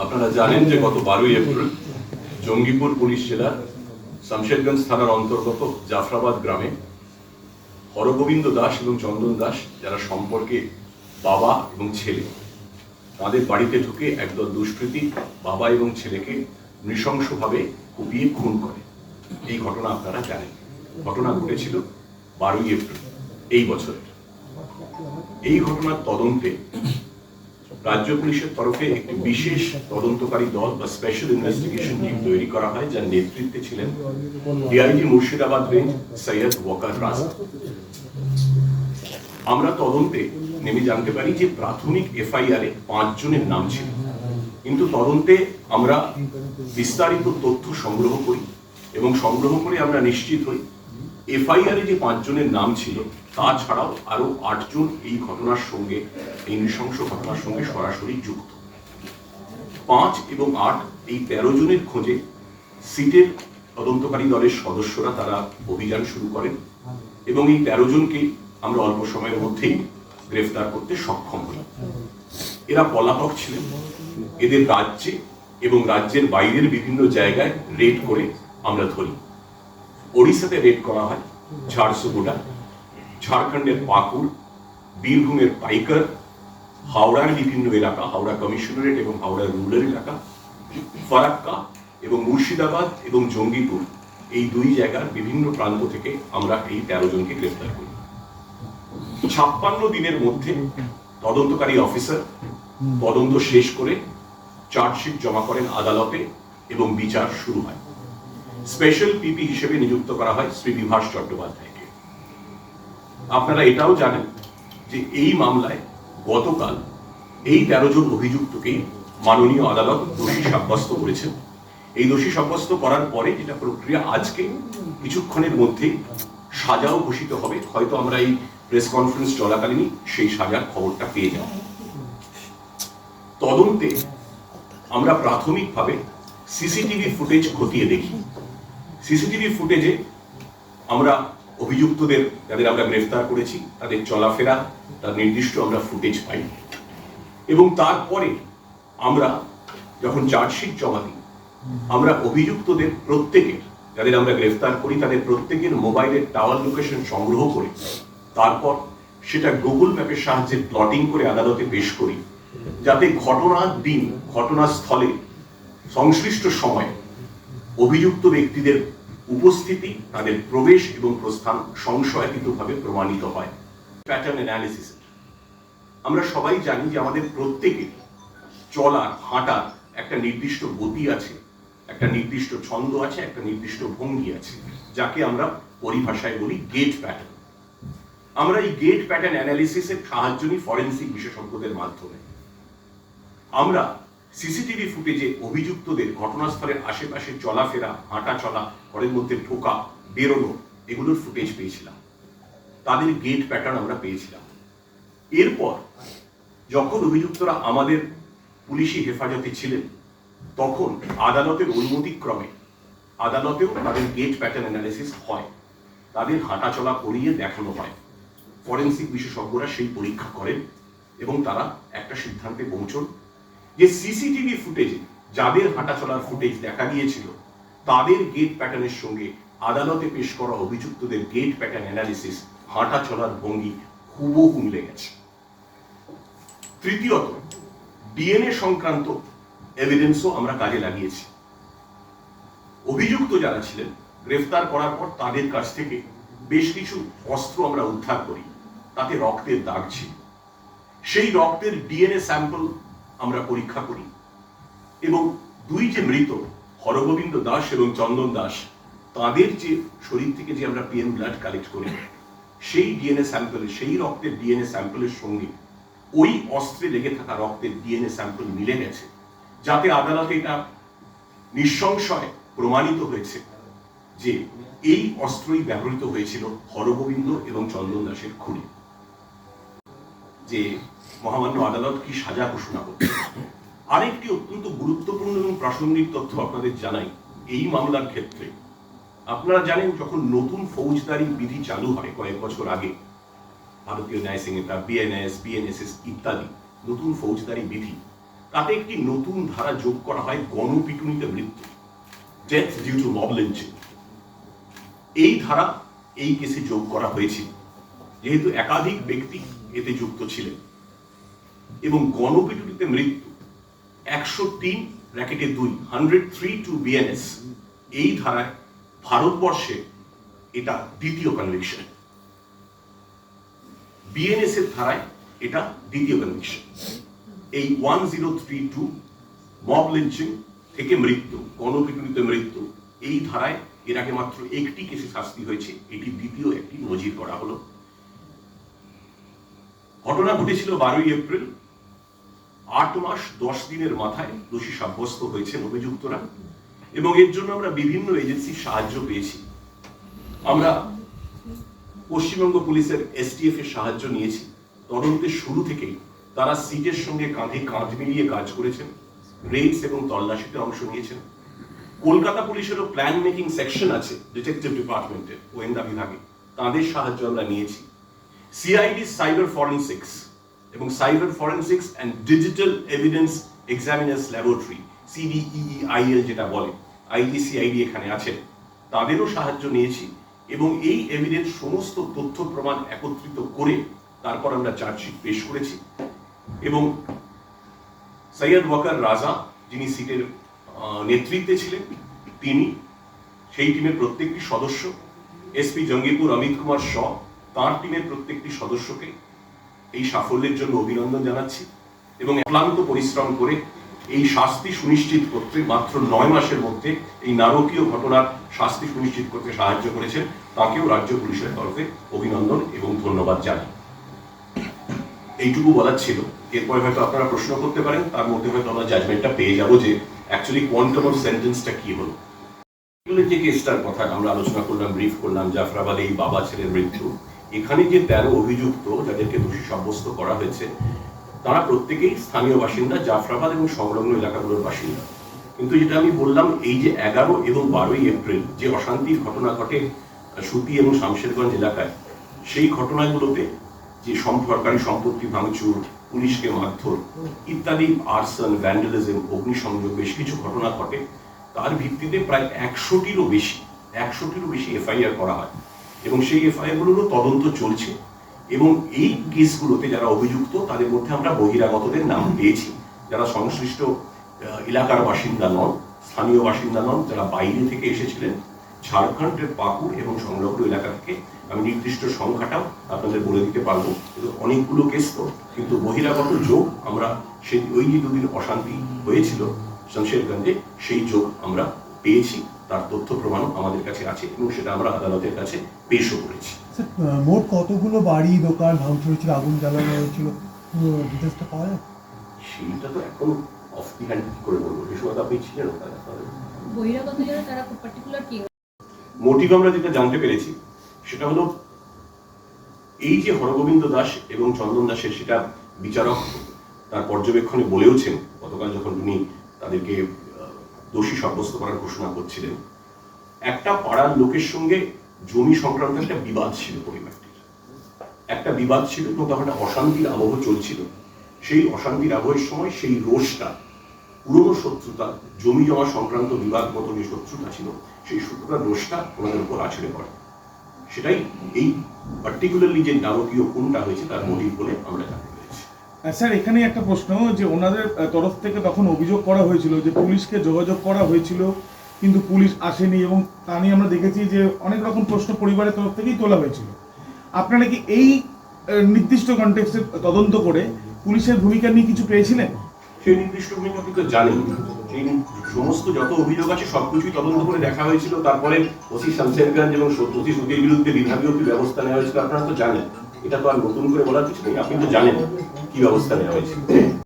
আপনারা জানেন যে গত 12ই এপ্রিল জঙ্গিপুর পুলিশ জেলার শামশেরগঞ্জ থানার অন্তর্গত জাফরাবাদ গ্রামে হরগোবিন্দ দাস এবং চন্দন দাস, যারা সম্পর্কে বাবা এবং ছেলে, তাদের বাড়িতে ঢুকে একদল দুষ্কৃতী বাবা এবং ছেলেকে নৃশংসভাবে কুপিয়ে খুন করে। এই ঘটনা আপনারা জানেন। ঘটনা ঘটেছিল 12ই এপ্রিল এই বছরের। এই ঘটনার তদন্তে রাজ্য পুলিশের তরফে একটি বিশেষ তদন্তকারী দল বা স্পেশাল ইনভেস্টিগেশন টিম তৈরি করা হয়, যার নেতৃত্বে ছিলেন ডিআইজি মুর্শিদাবাদ রেঞ্জ সৈয়দ ওয়াকার রাজা। আমরা তদন্তে নেমে জানতে পারি যে প্রাথমিক এফআইআর এ 5 জনের নাম ছিল, কিন্তু তদন্তে আমরা বিস্তারিত তথ্য সংগ্রহ করি এবং সংগ্রহ করে আমরা নিশ্চিত হই এফআইআর এ যে 5 জনের নাম ছিল তাছাড়াও আরো 8 জন এই ঘটনার সঙ্গে, এই নৃশংস ঘটনার সঙ্গে সরাসরি যুক্ত। 5 এবং 8 এই 13 জনের খোঁজে সিটের তদন্তকারী দলের সদস্যরা তারা অভিযান শুরু করেন এবং এই 13 জনকে আমরা অল্প সময়ের মধ্যেই গ্রেফতার করতে সক্ষম হই। এরা পলাতক ছিলেন। এদের রাজ্যে এবং রাজ্যের বাইরের বিভিন্ন জায়গায় রেড করে আমরা ধরি। ওড়িশাতে রেড করা হয় ঝাড়সুগুড়া, ঝাড়খণ্ডের পাকুড়, বীরভূমের পাইকার, হাওড়ার বিভিন্ন এলাকা, হাওড়া কমিশনারেট এবং হাওড়া রুরাল এলাকা, ফারাক্কা এবং মুর্শিদাবাদ এবং জঙ্গিপুর, এই 2 জায়গার বিভিন্ন প্রান্ত থেকে আমরা এই 13 জনকে গ্রেফতার করি। 56 দিনের মধ্যে তদন্তকারী অফিসার তদন্ত শেষ করে চার্জশিট জমা করেন আদালতে এবং বিচার শুরু হয়। স্পেশাল পিপি হিসেবে নিযুক্ত করা হয় শ্রী বিভাস চট্টোপাধ্যায়কে। আপনারা এটাও জানেন যে এই মামলায় গতকাল এই 13 জন অভিযুক্তকেই মাননীয় আদালত দোষী সাব্যস্ত করেছেন। এই দোষী সাব্যস্ত করার পরে যেটা প্রক্রিয়া, আজকে কিছুক্ষণের মধ্যেই সাজাও ঘোষিত হবে। হয়তো আমরা এই প্রেস কনফারেন্স চলাকালীনই সেই সাজার খবরটা পেয়ে যাব। তদন্তে আমরা প্রাথমিকভাবে সিসিটিভি ফুটেজ খতিয়ে দেখি। সিসিটিভি ফুটেজে আমরা অভিযুক্তদের, যাদের আমরা গ্রেফতার করেছি, তাদের চলাফেরা, তার নির্দিষ্ট আমরা ফুটেজ পাই এবং তারপরে আমরা যখন চার্জশিট জমা দিই, আমরা অভিযুক্তদের প্রত্যেকের, যাদের আমরা গ্রেফতার করি, তাদের প্রত্যেকের মোবাইলের টাওয়ার লোকেশন সংগ্রহ করে তারপর সেটা গুগল ম্যাপের সাহায্যে প্লটিং করে আদালতে পেশ করি, যাতে ঘটনার দিন, ঘটনাস্থলে সংশ্লিষ্ট সময়ে অভিযুক্ত ব্যক্তিদের উপস্থিতি, তাদের প্রবেশ এবং প্রস্থান সংশয়াতীতভাবে প্রমাণিত হয়। প্যাটার্ন অ্যানালিসিস, আমরা সবাই জানি যে আমাদের প্রত্যেকের চলার, হাঁটার একটা নির্দিষ্ট গতি আছে, একটা নির্দিষ্ট ছন্দ আছে, একটা নির্দিষ্ট ভঙ্গি আছে, যাকে আমরা পরিভাষায় বলি গেট প্যাটার্ন। আমরা এই গেট প্যাটার্ন অ্যানালিসিসের সাহায্য নিই ফরেনসিক বিশেষজ্ঞদের মাধ্যমে। আমরা সিসিটিভি ফুটেজে অভিযুক্তদের ঘটনাস্থলের আশেপাশে চলাফেরা, হাঁটা চলা, ঘরের মধ্যে ঢোকা, বেরোনো, এগুলোর ফুটেজ পেয়েছিলাম। তাদের গেট প্যাটার্ন আমরা পেয়েছিলাম। এরপর যখন অভিযুক্তরা আমাদের পুলিশি হেফাজতে ছিলেন, তখন আদালতের অনুমতিক্রমে আদালতেও তাদের গেট প্যাটার্ন অ্যানালিসিস হয়, তাদের হাঁটা চলা করিয়ে দেখানো হয়। ফরেনসিক বিশেষজ্ঞরা সেই পরীক্ষা করেন এবং তারা একটা সিদ্ধান্তে পৌঁছন যে সিসিটিভি ফুটেজে যাদের হাঁটা চলার ফুটেজ দেখা গিয়েছিল, তাদের গেট প্যাটার্নের সঙ্গে আদালতে পেশ করা অভিযুক্তদের গেট প্যাটার্ন অ্যানালিসিস, হাঁটা চলার ভঙ্গি হুবহু মিলে গেছে। তৃতীয়ত, ডিএনএ সংক্রান্ত এভিডেন্সও আমরা কাজে লাগিয়েছি। অভিযুক্ত যারা ছিলেন, গ্রেফতার করার পর তাদের কাছ থেকে বেশ কিছু অস্ত্র আমরা উদ্ধার করি, তাতে রক্তের দাগ ছিল। সেই রক্তের ডিএনএ স্যাম্পল আমরা পরীক্ষা করি এবং 2 যে মৃত হরগোবিন্দ দাস এবং চন্দন দাস, তাদের যে শরীর থেকে যে আমরা পিএম ব্লাড কালেক্ট করি, সেই ডিএনএ স্যাম্পলে, সেই রক্তের ডিএনএ স্যাম্পলের সঙ্গে ওই অস্ত্রে লেগে থাকা রক্তের ডিএনএ স্যাম্পল মিলে গেছে, যাতে আদালতে এটা নিঃসংশয় প্রমাণিত হয়েছে যে এই অস্ত্রই ব্যবহৃত হয়েছিল হরগোবিন্দ এবং চন্দন দাসের খুনে। যে মহামান্য আদালত কি সাজা ঘোষণা করছে। আরেকটি অত্যন্ত গুরুত্বপূর্ণ এবং প্রাসঙ্গিক তথ্য আপনাদের জানাই। এই মামলার ক্ষেত্রে আপনারা জানেন, যখন নতুন ফৌজদারি বিধি চালু হয় কয়েক বছর আগে, ভারতীয় ন্যায় সংহিতা, বিএনএস, বিএনএসএস ইত্যাদি নতুন ফৌজদারি বিধি, তাতে একটি নতুন ধারা যোগ করা হয় গণপিটুনিতে মৃত্যু, death due to mob lynching. এই ধারা এই কেসে যোগ করা হয়েছিল যেহেতু একাধিক ব্যক্তি এতে যুক্ত ছিলেন, এবং গণপিটুনিতে মৃত্যু 103(2 103 টু বিএনএস এই ধারায় ভারতবর্ষে এটা দ্বিতীয় কনভিকশন। বিএনএস এর ধারায় এটা দ্বিতীয় কনভিকশন। এই 1032 মব লিঞ্চিং থেকে মৃত্যু, গণপিটুনিতে মৃত্যু এই ধারায় এর আগে মাত্র একটি কেসে শাস্তি হয়েছে, এটি দ্বিতীয় একটি নজির করা হলো। ঘটনা ঘটেছিল 12ই এপ্রিল। 8 মাস 10 দিনের মাথায় দোষী সাব্যস্ত হয়েছেন অভিযুক্তরা, এবং এর জন্য আমরা বিভিন্ন এজেন্সির সাহায্য পেয়েছি। আমরা পশ্চিমবঙ্গ পুলিশের এসটিএফ এর সাহায্য নিয়েছি। তদন্তের শুরু থেকেই তারা সিটের সঙ্গে কাঁধে কাঁধ মিলিয়ে কাজ করেছেন, রেডস এবং তল্লাশিতে অংশ নিয়েছেন। কলকাতা পুলিশেরও প্ল্যান মেকিং সেকশন আছে ডিটেকটিভ ডিপার্টমেন্টের, গোয়েন্দা বিভাগে, তাদের সাহায্য আমরা নিয়েছি। সিআইডি সাইবার ফরেন্সিক্স এবং cyber forensics and digital evidence examiners laboratory, CDEEIL যেটা বলে, IGCID এখানে আছেন, তাদেরও সাহায্য নিয়েছি। এবং এই এভিডেন্স সমস্ত তথ্য প্রমাণ একত্রিত করে তারপর আমরা চার্জশিট পেশ করেছি। এবং সৈয়দ ওয়াকার রাজা, যিনি সিটের নেতৃত্বে ছিলেন, তিনি, সেই টিমের প্রত্যেকটি সদস্য, এসপি জঙ্গিপুর অমিত কুমার শ, তাঁর টিমের প্রত্যেকটি সদস্যকে এই সাফল্যের জন্য অভিনন্দন জানাচ্ছি। এবং অক্লান্ত পরিশ্রম করে এই শাস্তি সুনিশ্চিত করতে মাত্র 9 মাসের মধ্যে এই নারকীয় ঘটনার শাস্তি সুনিশ্চিত করতে সাহায্য করেছেন, তাকেও রাজ্য পুলিশের তরফে অভিনন্দন এবং ধন্যবাদ জানাই। এইটুকু বলার ছিল। এরপরে হয়তো আপনারা প্রশ্ন করতে পারেন, তার মধ্যে হয়তো আমরা জাজমেন্টটা পেয়ে যাবো যে অ্যাকচুয়ালি কোয়ান্টাম অফ সেন্টেন্সটা কি হলো। যে কেসটার কথা আমরা আলোচনা করলাম, ব্রিফ করলাম, জাফরাবাদে এই বাবা ছেলের মৃত্যু, এখানে যে 13 অভিযুক্ত যাদেরকে দোষী সাব্যস্ত করা হয়েছে তারা প্রত্যেকেই স্থানীয় বাসিন্দা, জাফরাবাদ এবং সংলগ্ন এলাকাগুলোর বাসিন্দা। কিন্তু যেটা আমি বললাম, এই যে 11 এবং 12ই এপ্রিল যে অশান্তির ঘটনা ঘটে সুতি এবং শামশেরগঞ্জ এলাকায়, সেই ঘটনাগুলোতে যে সরকারি সম্পত্তি ভাঙচুর, পুলিশকে মারধর ইত্যাদি, আর্সন, ভ্যান্ডালিজম, অগ্নিসংযোগ, বেশ কিছু ঘটনা ঘটে, তার ভিত্তিতে প্রায় 100টিরও বেশি এফআইআর করা হয়, এবং সেই এফআইআর গুলোরও তদন্ত চলছে। এবং এই কেসগুলোতে যারা অভিযুক্ত তাদের মধ্যে আমরা বহিরাগতদের নাম পেয়েছি, যারা সংশ্লিষ্ট এলাকার বাসিন্দা নন, স্থানীয় বাসিন্দা নন, যারা বাইরে থেকে এসেছিলেন, ঝাড়খণ্ডের পাকুড় এবং সংলগ্ন এলাকা থেকে। আমি নির্দিষ্ট সংখ্যাটাও আপনাদের বলে দিতে পারবো, কিন্তু অনেকগুলো কেস তো, কিন্তু বহিরাগত যোগ আমরা সেই ওই যে 2 দিন অশান্তি হয়েছিল শামশেরগঞ্জে, সেই যোগ আমরা পেয়েছি, তার তথ্য প্রমাণ আমাদের কাছে আছে, এবং সেটা আমরা আদালতের কাছে পেশও করেছি। মোট কতগুলো বাড়ি দোকান ভাঙচুর হয়েছিল, আগুন জ্বালানো হয়েছিল, ডিটেইলসটা পাওয়া যায়? সেইটা তো এখন অফ দি হ্যান্ড কি করে বলবো, সেই সময় তো আপনি ছিলেন ওখানে। বহিরাগত যারা তারা খুব পার্টিকুলার কি মোটিভ আমরা যেটা জানতে পেরেছি সেটা হলো এই যে হরগোবিন্দ দাস এবং চন্দন দাসের, সেটা বিচারক তার পর্যবেক্ষণে বলেওছেন গতকাল যখন তিনি তাদেরকে দোষী সাব্যস্ত করার ঘোষণা করছিলেন, একটা পাড়ার লোকের সঙ্গে জমি সংক্রান্ত একটা বিবাদ ছিল, পরিবারটির একটা বিবাদ ছিল, এবং তখন একটা অশান্তির আবহ চলছিল। সেই অশান্তির আবহের সময় সেই রোষটা, পুরনো শত্রুতা, জমি জমা সংক্রান্ত বিবাদগত যে শত্রুতা ছিল, সেই শত্রুতার রোষটা ওনাদের উপর আছড়ে পড়ে। সেটাই এই পার্টিকুলারলি যে নারকীয় খুনটা হয়েছে তার মোটিভ বলে আমরা জানতে পেরেছি। স্যার, এখানে একটা প্রশ্ন, যে ওনাদের তরফ থেকে তখন অভিযোগ করা হয়েছিল যে পুলিশকে যোগাযোগ করা হয়েছিল কিন্তু পুলিশ আসেনি, এবং তা নিয়ে আমরা দেখেছি যে অনেক রকম প্রশ্ন পরিবারের তরফ থেকেই তোলা হয়েছিল। আপনারা কি এই নির্দিষ্ট কনটেক্সটে তদন্ত করে পুলিশের ভূমিকা নিয়ে কিছু পেয়েছিলেন? সেই নির্দিষ্ট ভূমিকা আপনি তো জানেন, সেই সমস্ত যত অভিযোগ আছে সবকিছুই তদন্ত করে দেখা হয়েছিল। তারপরে ওসি শামশেরগঞ্জ এবং ওসি সুতির বিরুদ্ধে বিভাগীয় কি ব্যবস্থা নেওয়া হয়েছিল আপনারা তো জানেন, এটা তো আর নতুন করে বলার কিছু নেই, আপনি তো জানেন কি ব্যবস্থা নেওয়া হয়েছিল।